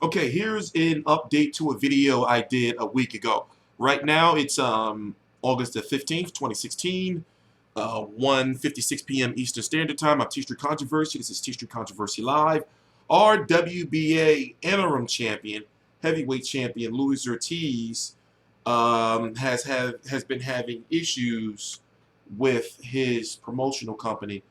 Okay, here's an update to a video I did a week ago. Right now, it's August the 15th, 2016, 1:56 p.m. Eastern Standard Time. I'm T-Street Controversy. This is T-Street Controversy Live. Our WBA interim champion, heavyweight champion Luis Ortiz, has been having issues with his promotional company,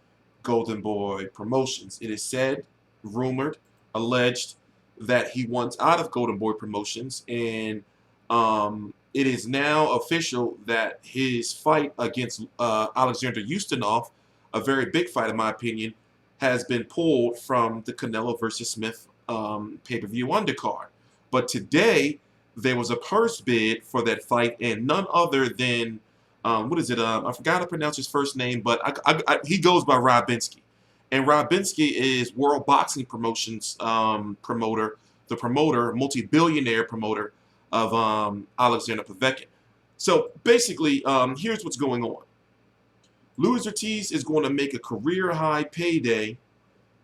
Golden Boy Promotions. It is said, rumored, alleged that he wants out of Golden Boy Promotions, and it is now official that his fight against Alexander Ustinov, a very big fight in my opinion, has been pulled from the Canelo versus Smith pay-per-view undercard. But today, there was a purse bid for that fight, and none other than, what is it? I forgot to pronounce his first name, but he goes by Ryabinsky. And Ryabinsky is World Boxing Promotions promoter, multi-billionaire promoter of Alexander Povetkin. So basically, here's what's going on. Luis Ortiz is going to make a career-high payday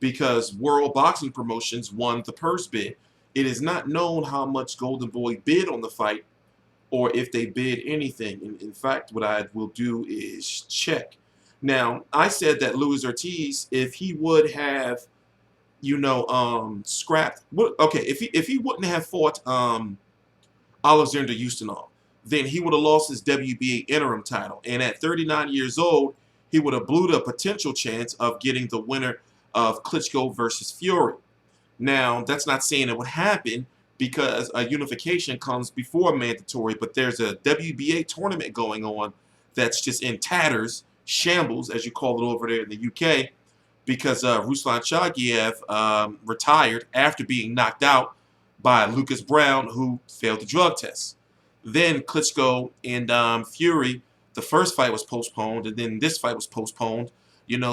because World Boxing Promotions won the purse bid. It is not known how much Golden Boy bid on the fight or if they bid anything. In fact, what I will do is check. Now, I said that Luis Ortiz, if he would have, scrapped. Okay, if he wouldn't have fought Alexander Ustinov, then he would have lost his WBA interim title. And at 39 years old, he would have blew the potential chance of getting the winner of Klitschko versus Fury. Now, that's not saying it would happen because a unification comes before mandatory, but there's a WBA tournament going on that's just in tatters, shambles, as you call it over there in the UK, because Ruslan Chagiev retired after being knocked out by Lucas Brown, who failed the drug test. Then Klitschko and Fury, the first fight was postponed, and then this fight was postponed.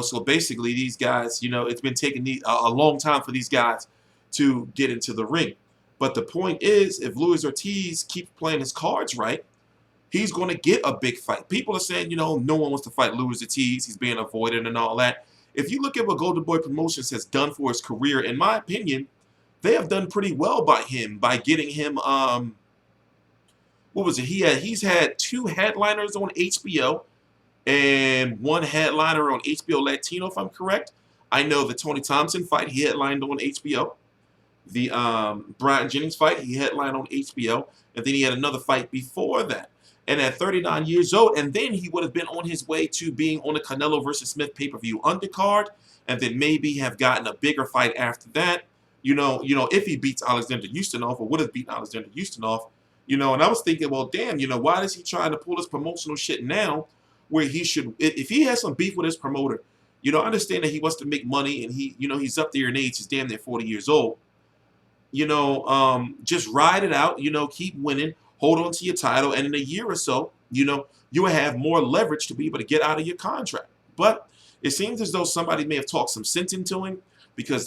So basically these guys, it's been taking a long time for these guys to get into the ring. But the point is, if Luis Ortiz keeps playing his cards right, he's going to get a big fight. People are saying, no one wants to fight Luis Ortiz. He's being avoided and all that. If you look at what Golden Boy Promotions has done for his career, in my opinion, they have done pretty well by him, by getting him, what was it? He's had 2 headliners on HBO and 1 headliner on HBO Latino, if I'm correct. I know the Tony Thompson fight, he headlined on HBO. The Brian Jennings fight, he headlined on HBO. And then he had another fight before that. And at 39 years old, and then he would have been on his way to being on the Canelo versus Smith pay-per-view undercard, and then maybe have gotten a bigger fight after that. If he beats Alexander Ustinov, or would have beaten Alexander Ustinov, and I was thinking, well, damn, why is he trying to pull this promotional shit now, where he should, if he has some beef with his promoter, I understand that he wants to make money, and he's up there in age, he's damn near 40 years old. Just ride it out, keep winning, hold on to your title, and in a year or so, you will have more leverage to be able to get out of your contract. But it seems as though somebody may have talked some sense into him, because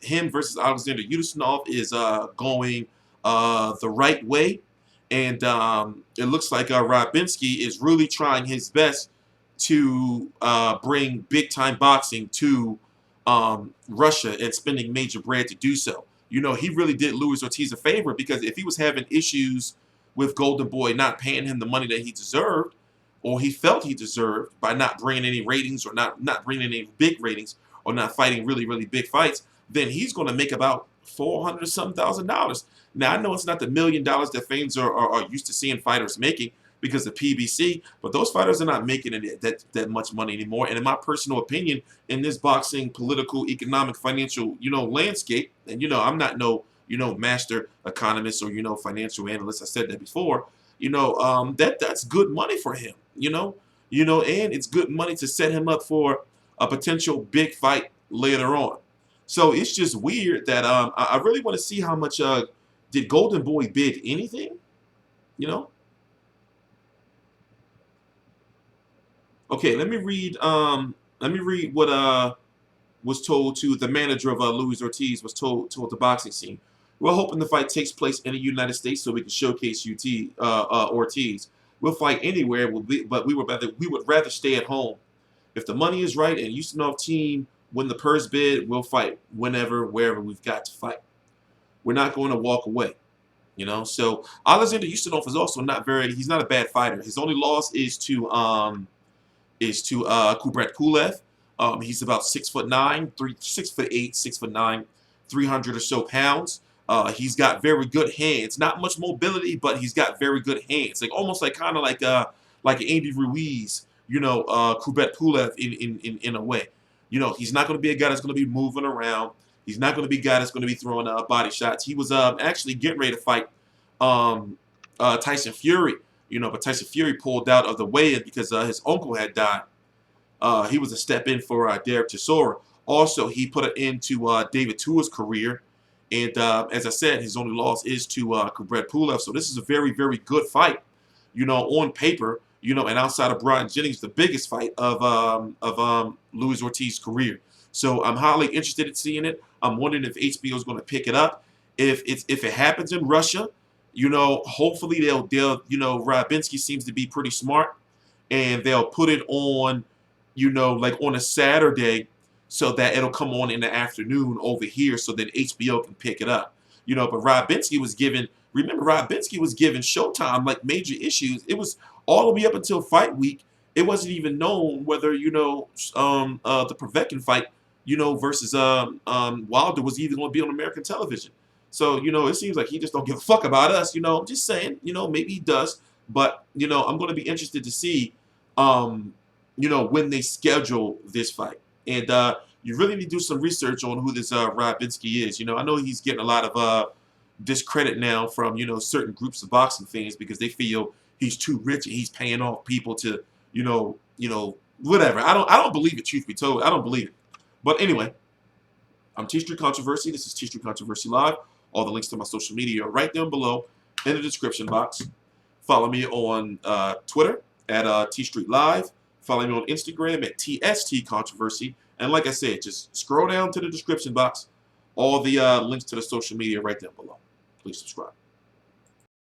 him versus Alexander Ustinov is going the right way, and it looks like Ryabinsky is really trying his best to bring big-time boxing to Russia and spending major bread to do so. He really did Luis Ortiz a favor, because if he was having issues with Golden Boy not paying him the money that he deserved, or he felt he deserved by not bringing any ratings, or not bringing any big ratings, or not fighting really, really big fights, then he's going to make about $400,000. Now, I know it's not the $1 million that fans are used to seeing fighters making because of PBC, but those fighters are not making that much money anymore. And in my personal opinion, in this boxing, political, economic, financial, landscape, and I'm not no, master economist or, financial analyst. I said that before. That's good money for him, and it's good money to set him up for a potential big fight later on. So it's just weird that I really want to see how much did Golden Boy bid anything, Okay, let me read what was told to the manager of Luis Ortiz, was told the boxing scene. We're hoping the fight takes place in the United States so we can showcase Ortiz. We'll fight anywhere, but we would rather stay at home. If the money is right and Ustinov team win the purse bid, we'll fight whenever, wherever we've got to fight. we're not going to walk away. You know, so Alexander Ustinov is also not very. He's not a bad fighter. His only loss is to Kubrat Pulev. He's about 6'9", 6'8", 6'9", 300 or so pounds. He's got very good hands. Not much mobility, but he's got very good hands. Like almost like kind of like Andy Ruiz. You know, Kubrat Pulev in a way. You know, he's not going to be a guy that's going to be moving around. He's not going to be a guy that's going to be throwing body shots. He was actually getting ready to fight Tyson Fury. You know, but Tyson Fury pulled out of the weigh-in because his uncle had died. He was a step in for Derek Chisora. Also, he put an end to David Tua's career. And as I said, his only loss is to Kubrat Pulev. So this is a very, very good fight. You know, on paper, you know, and outside of Brian Jennings, the biggest fight of Luis Ortiz's career. So I'm highly interested in seeing it. I'm wondering if HBO is going to pick it up. If it happens in Russia, you know, hopefully they'll you know, Ryabinsky seems to be pretty smart, and they'll put it on, you know, like on a Saturday, so that it'll come on in the afternoon over here, so that HBO can pick it up. You know, but Ryabinsky was given. Remember, Ryabinsky was given Showtime like major issues. It was all the way up until fight week. It wasn't even known whether, you know, the Povetkin fight, you know, versus Wilder was even going to be on American television. So, you know, it seems like he just don't give a fuck about us. You know, I'm just saying, you know, maybe he does. But, you know, I'm going to be interested to see, you know, when they schedule this fight. And you really need to do some research on who this Ryabinsky is. You know, I know he's getting a lot of discredit now from, you know, certain groups of boxing fans because they feel he's too rich and he's paying off people to, you know, whatever. I don't believe it, truth be told. I don't believe it. But anyway, I'm T Street Controversy. This is T Street Controversy Live. All the links to my social media are right down below in the description box. Follow me on Twitter at T Street Live. Follow me on Instagram at TST Controversy. And like I said, just scroll down to the description box. All the links to the social media right down below. Please subscribe.